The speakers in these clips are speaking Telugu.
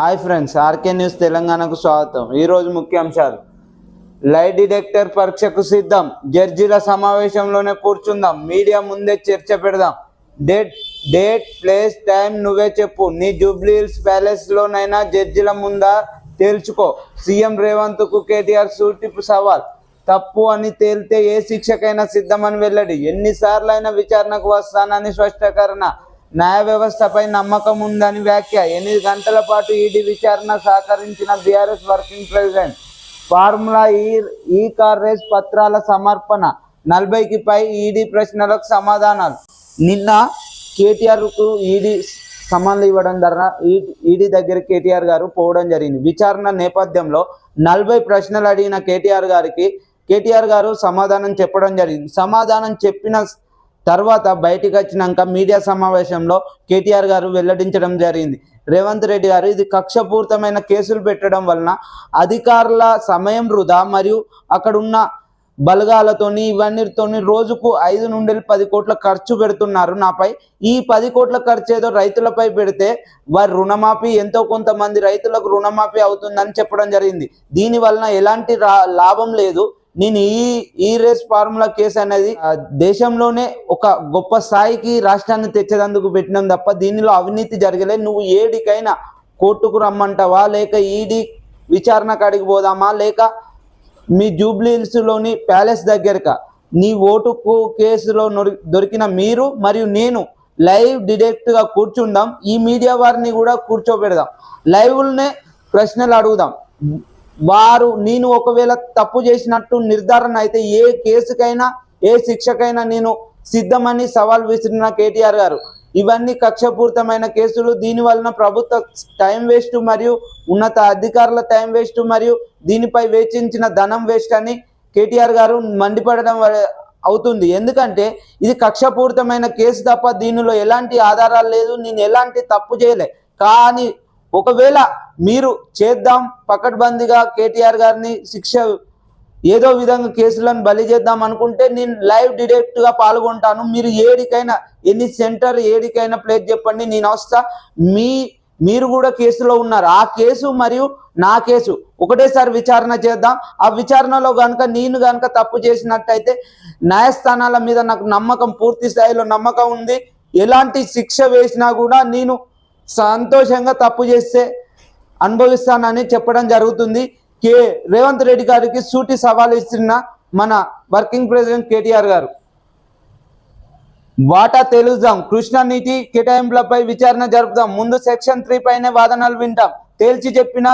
హాయ్ ఫ్రెండ్స్, ఆర్కే న్యూస్ తెలంగాణకు స్వాగతం. ఈరోజు ముఖ్యాంశాలు: లై డిటెక్టర్ పరీక్షకు సిద్ధం, జడ్జీల సమావేశంలోనే కూర్చుందాం, మీడియా ముందే చర్చ పెడదాం, డేట్ ప్లేస్ టైం నువ్వే చెప్పు, నీ జూబ్లీ హిల్స్ ప్యాలెస్ లోనైనా జడ్జీల ముందా తేల్చుకో, సీఎం రేవంత్ కు కేటీఆర్ సూటిపు సవాల్, తప్పు అని తేలితే ఏ శిక్షకైనా సిద్ధమని వెల్లడి, ఎన్నిసార్లైనా విచారణకు వస్తానని స్పష్టీకరణ, న్యాయ వ్యవస్థపై నమ్మకం ఉందని వ్యాఖ్య, 8 గంటల పాటు ఈడీ విచారణ సహకరించిన బీఆర్ఎస్ వర్కింగ్ ప్రెసిడెంట్, ఫార్ములా ఈ కార్ రేస్ పత్రాల సమర్పణ, 40కి పై ఈడీ ప్రశ్నలకు సమాధానాలు. నిన్న కేటీఆర్కు ఈడీ సమన్లు ఇవ్వడం ద్వారా ఈడీ దగ్గర కేటీఆర్ గారు పోవడం జరిగింది. విచారణ నేపథ్యంలో 40 ప్రశ్నలు అడిగిన కేటీఆర్ గారు సమాధానం చెప్పడం జరిగింది. సమాధానం చెప్పిన తర్వాత బయటికి వచ్చినాక మీడియా సమావేశంలో కేటీఆర్ గారు వెల్లడించడం జరిగింది. రేవంత్ రెడ్డి గారు ఇది కక్షపూరితమైన కేసులు పెట్టడం వలన అధికారుల సమయం వృధా మరియు అక్కడున్న బలగాలతోని ఇవన్నీతోని రోజుకు 5 నుండి 10 కోట్ల ఖర్చు పెడుతున్నారు నాపై. ఈ 10 కోట్ల ఖర్చు ఏదో రైతులపై పెడితే వారి రుణమాఫీ ఎంతో కొంతమంది రైతులకు రుణమాఫీ అవుతుందని చెప్పడం జరిగింది. దీని వలన ఎలాంటి లాభం లేదు. నేను ఈ రేస్ ఫార్ములా కేసు అనేది దేశంలోనే ఒక గొప్ప స్థాయికి రాష్ట్రాన్ని తెచ్చేందుకు పెట్టినాం తప్ప దీనిలో అవినీతి జరగలే. నువ్వు ఏడికైనా కోర్టుకు రమ్మంటావా, లేక ఈడీ విచారణ కాడికి పోదామా, లేక మీ జూబ్లీ హిల్స్లోని ప్యాలెస్ దగ్గరక నీ ఓటుకు కేసులో దొరికిన మీరు మరియు నేను లైవ్ డిటెక్ట్గా కూర్చుందాం, ఈ మీడియా వారిని కూడా కూర్చోబెడదాం, లైవ్నే ప్రశ్నలు అడుగుదాం. నేను ఒకవేళ తప్పు చేసినట్టు నిర్ధారణ అయితే ఏ కేసుకైనా ఏ శిక్షకైనా నేను సిద్ధమని సవాల్ విసిరిన కేటీఆర్ గారు, ఇవన్నీ కక్షపూరితమైన కేసులు, దీని వలన ప్రభుత్వ టైం వేస్ట్ మరియు ఉన్నత అధికారుల టైం వేస్ట్ మరియు దీనిపై వేచించిన ధనం వేస్ట్ అని కేటీఆర్ గారు మండిపడడం అవుతుంది. ఎందుకంటే ఇది కక్షపూరితమైన కేసు తప్ప దీనిలో ఎలాంటి ఆధారాలు లేదు, నేను ఎలాంటి తప్పు చేయలే. కానీ ఒకవేళ మీరు చేద్దాం పకడ్బందీగా కేటీఆర్ గారిని శిక్ష ఏదో విధంగా కేసులను బలి చేద్దాం అనుకుంటే నేను లైవ్ డిటెక్ట్గా పాల్గొంటాను. మీరు ఏడికైనా ఎన్ని సెంటర్ ఏడికైనా ప్లేస్ చెప్పండి, నేను వస్తా. మీరు కూడా కేసులో ఉన్నారు. ఆ కేసు మరియు నా కేసు ఒకటేసారి విచారణ చేద్దాం. ఆ విచారణలో నేను కనుక తప్పు చేసినట్టయితే న్యాయస్థానాల మీద నాకు నమ్మకం, పూర్తి స్థాయిలో నమ్మకం ఉంది. ఎలాంటి శిక్ష వేసినా కూడా నేను సంతోషంగా తప్పు చేస్తే అనుభవిస్తానని చెప్పడం జరుగుతుంది. రేవంత్ రెడ్డి గారికి సూటి సవాల్ ఇస్తున్న మన వర్కింగ్ ప్రెసిడెంట్ కేటీఆర్ గారు, వాటా తెలుద్దాం, కృష్ణా నీటి కేటాయింపులపై విచారణ జరుపుదాం, ముందు సెక్షన్ 3 పైనే వాదనలు వింటాం, తేల్చి చెప్పిన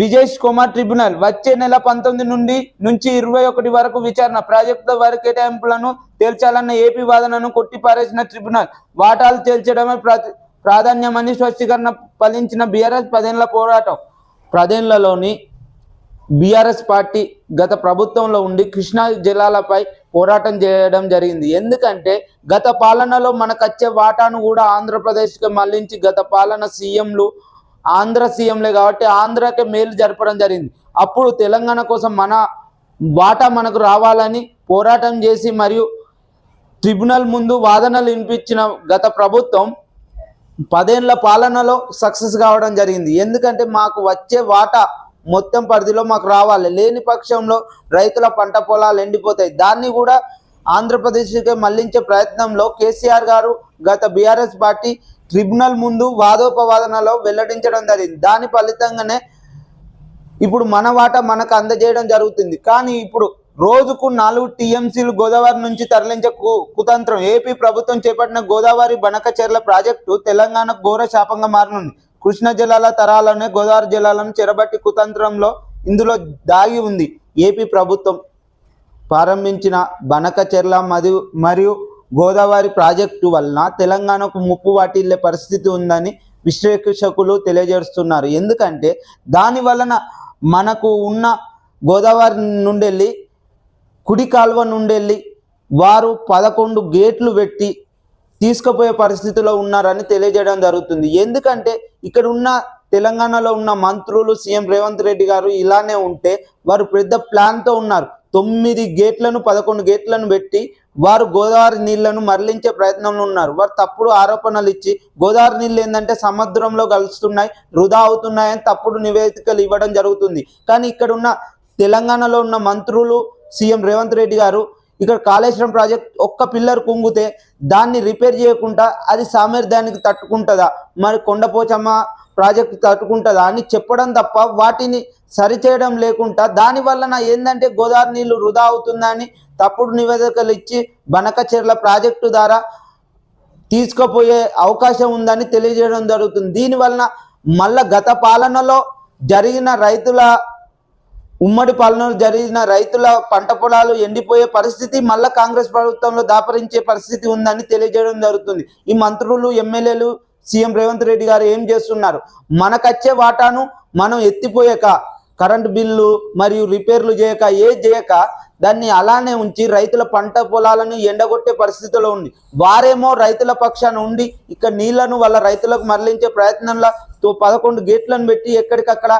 విజేష్ కుమార్ ట్రిబ్యునల్, వచ్చే నెల 19 నుంచి 21 వరకు విచారణ, ప్రాజెక్టుల వారి కేటాయింపులను తేల్చాలన్న ఏపీ వాదనను కొట్టిపారేసిన ట్రిబ్యునల్, వాటాలు తేల్చడమే ప్రాధాన్యమని స్పష్టీకరణ ఫలించిన బీఆర్ఎస్ 10 ఏళ్ల పోరాటం. 10 ఏళ్లలోని బీఆర్ఎస్ పార్టీ గత ప్రభుత్వంలో ఉండి కృష్ణా జలాలపై పోరాటం చేయడం జరిగింది. ఎందుకంటే గత పాలనలో మనకచ్చే వాటాను కూడా ఆంధ్రప్రదేశ్కి మళ్లించి గత పాలన సీఎంలు ఆంధ్ర సీఎంలే కాబట్టి ఆంధ్రాకే మేలు జరపడం జరిగింది. అప్పుడు తెలంగాణ కోసం మన వాటా మనకు రావాలని పోరాటం చేసి మరియు ట్రిబ్యునల్ ముందు వాదనలు వినిపించిన గత ప్రభుత్వం 10 ఏళ్ల పాలనలో సక్సెస్ కావడం జరిగింది. ఎందుకంటే మాకు వచ్చే వాటా మొత్తం పరిధిలో మాకు రావాలి, లేని పక్షంలో రైతుల పంట పొలాలు ఎండిపోతాయి. దాన్ని కూడా ఆంధ్రప్రదేశ్కి మళ్లించే ప్రయత్నంలో కేసీఆర్ గారు గత బీఆర్ఎస్ పార్టీ ట్రిబ్యునల్ ముందు వాదోపవాదనలో వెల్లడించడం జరిగింది. దాని ఫలితంగానే ఇప్పుడు మన వాటా మనకు అందజేయడం జరుగుతుంది. కానీ ఇప్పుడు రోజుకు 4 టీఎంసీలు గోదావరి నుంచి తరలించే కుతంత్రం, ఏపీ ప్రభుత్వం చేపట్టిన గోదావరి బనకచెర్ల ప్రాజెక్టు తెలంగాణకు ఘోర శాపంగా మారనుంది. కృష్ణా జలాల తరాలనే గోదావరి జలాలను చెరబట్టి కుతంత్రంలో ఇందులో దాగి ఉంది. ఏపీ ప్రభుత్వం ప్రారంభించిన బనకచెర్ల మరియు గోదావరి ప్రాజెక్టు వలన తెలంగాణకు ముప్పు వాటిల్లే పరిస్థితి ఉందని విశ్లేషకులు తెలియజేస్తున్నారు. ఎందుకంటే దాని వలన మనకు ఉన్న గోదావరి నుండి వెళ్ళి కుడి కాల్వ నుండి వెళ్ళి వారు 11 గేట్లు పెట్టి తీసుకుపోయే పరిస్థితిలో ఉన్నారని తెలియజేయడం జరుగుతుంది. ఎందుకంటే ఇక్కడ ఉన్న తెలంగాణలో ఉన్న మంత్రులు, సీఎం రేవంత్ రెడ్డి గారు ఇలానే ఉంటే వారు పెద్ద ప్లాన్తో ఉన్నారు. 9 గేట్లను 11 గేట్లను పెట్టి వారు గోదావరి నీళ్లను మరలించే ప్రయత్నంలో ఉన్నారు. వారు తప్పుడు ఆరోపణలు ఇచ్చి గోదావరి నీళ్ళు ఏంటంటే సముద్రంలో కలుస్తున్నాయి, వృధా అవుతున్నాయని తప్పుడు నివేదికలు ఇవ్వడం జరుగుతుంది. కానీ ఇక్కడ ఉన్న తెలంగాణలో ఉన్న మంత్రులు, సీఎం రేవంత్ రెడ్డి గారు ఇక్కడ కాళేశ్వరం ప్రాజెక్ట్ ఒక్క పిల్లర్ కుంగితే దాన్ని రిపేర్ చేయకుండా అది సామర్థ్యానికి తట్టుకుంటుందా, మరి కొండపోచమ్మ ప్రాజెక్టు తట్టుకుంటుందా అని చెప్పడం తప్ప వాటిని సరిచేయడం లేకుండా దాని వలన ఏంటంటే గోదావరి నీళ్లు వృధా అవుతుందని తప్పుడు నివేదికలు ఇచ్చి బనకచెర్ల ప్రాజెక్టు ద్వారా తీసుకుపోయే అవకాశం ఉందని తెలియజేయడం జరుగుతుంది. దీనివలన మళ్ళా గత పాలనలో జరిగిన ఉమ్మడి పాలనలో జరిగిన రైతుల పంట పొలాలు ఎండిపోయే పరిస్థితి మళ్ళా కాంగ్రెస్ ప్రభుత్వంలో దాపరించే పరిస్థితి ఉందని తెలియజేయడం జరుగుతుంది. ఈ మంత్రులు, ఎమ్మెల్యేలు, సీఎం రేవంత్ రెడ్డి గారు ఏం చేస్తున్నారు? మనకచ్చే వాటాను మనం ఎత్తిపోయాక కరెంటు బిల్లు మరియు రిపేర్లు చేయక దాన్ని అలానే ఉంచి రైతుల పంట పొలాలను ఎండగొట్టే పరిస్థితిలో ఉంది. వారేమో రైతుల పక్షాన ఉండి ఇక్కడ నీళ్లను వాళ్ళ రైతులకు మరలించే ప్రయత్నంలో 11 గేట్లను పెట్టి ఎక్కడికక్కడ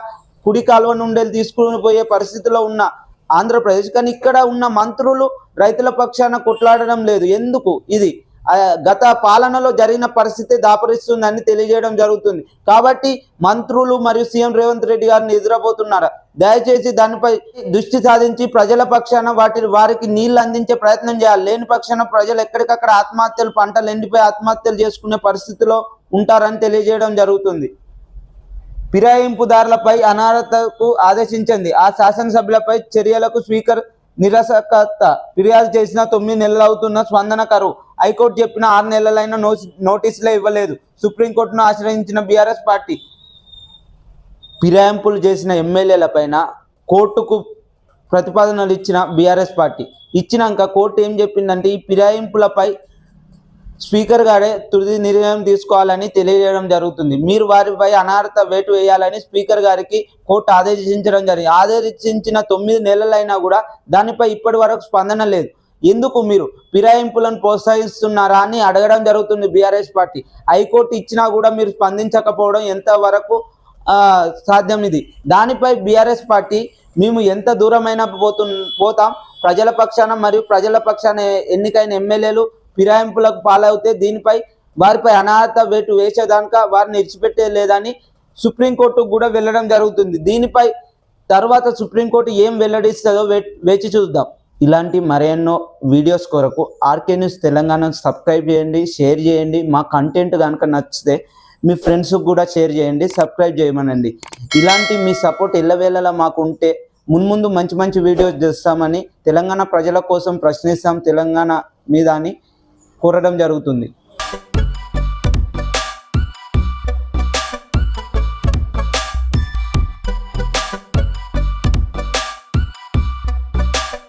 కుడి కాలువ నుండి తీసుకుని పోయే పరిస్థితిలో ఉన్న ఆంధ్రప్రదేశ్. కానీ ఇక్కడ ఉన్న మంత్రులు రైతుల పక్షాన కొట్లాడడం లేదు. ఎందుకు? ఇది గత పాలనలో జరిగిన పరిస్థితి దాపరిస్తుందని తెలియజేయడం జరుగుతుంది. కాబట్టి మంత్రులు మరియు సీఎం రేవంత్ రెడ్డి గారిని ఎదురబోతున్నారు. దయచేసి దానిపై దృష్టి సాధించి ప్రజల పక్షాన వారికి నీళ్లు అందించే ప్రయత్నం చేయాలి. లేని పక్షాన ప్రజలు ఎక్కడికక్కడ ఆత్మహత్యలు, పంటలు ఎండిపోయి ఆత్మహత్యలు చేసుకునే పరిస్థితిలో ఉంటారని తెలియజేయడం జరుగుతుంది. ఫిరాయింపుదారులపై అనర్హతకు ఆదేశించింది. ఆ శాసనసభ్యులపై చర్యలకు స్పీకర్ నిరసకత. ఫిర్యాదు చేసిన 9 నెలలు అవుతున్న స్పందన కరువు. హైకోర్టు చెప్పిన 6 నెలలైన నోటీసులే ఇవ్వలేదు. సుప్రీంకోర్టును ఆశ్రయించిన బీఆర్ఎస్ పార్టీ. ఫిరాయింపులు చేసిన ఎమ్మెల్యేల పైన కోర్టుకు ప్రతిపాదనలు ఇచ్చిన బీఆర్ఎస్ పార్టీ ఇచ్చినాక కోర్టు ఏం చెప్పిందంటే ఈ ఫిరాయింపులపై స్పీకర్ గారే తుది నిర్ణయం తీసుకోవాలని తెలియజేయడం జరుగుతుంది. మీరు వారిపై అనర్హత వేటు వేయాలని స్పీకర్ గారికి కోర్టు ఆదేశించడం జరిగింది. ఆదేశించిన 9 నెలలైనా కూడా దానిపై ఇప్పటి వరకు స్పందన లేదు. ఎందుకు మీరు ఫిరాయింపులను ప్రోత్సహిస్తున్నారా అని అడగడం జరుగుతుంది బీఆర్ఎస్ పార్టీ. హైకోర్టు ఇచ్చినా కూడా మీరు స్పందించకపోవడం ఎంతవరకు సాధ్యం? ఇది దానిపై బీఆర్ఎస్ పార్టీ మేము ఎంత దూరమైనా పోతాం, ప్రజల పక్షాన మరియు ప్రజల పక్షాన ఎన్నికైన ఎమ్మెల్యేలు ఫిరాయింపులకు పాలవుతే వారిపై అనర్హత వేటు వేసేదానిక వారిని విడిచిపెట్టే లేదని సుప్రీంకోర్టుకు కూడా వెళ్ళడం జరుగుతుంది. దీనిపై తర్వాత సుప్రీంకోర్టు ఏం వెల్లడిస్తుందో వేచి చూద్దాం. ఇలాంటి మరెన్నో వీడియోస్ కొరకు ఆర్కే న్యూస్ తెలంగాణను సబ్స్క్రైబ్ చేయండి, షేర్ చేయండి. మా కంటెంట్ కనుక నచ్చితే మీ ఫ్రెండ్స్కి కూడా షేర్ చేయండి, సబ్స్క్రైబ్ చేయమనండి. ఇలాంటి మీ సపోర్ట్ ఎల్లవేళలా మాకు ఉంటే మున్ముందు మంచి మంచి వీడియోస్ చేస్తామని, తెలంగాణ ప్రజల కోసం ప్రశ్నిస్తాం తెలంగాణ మీద అని కోరడం జరుగుతుంది.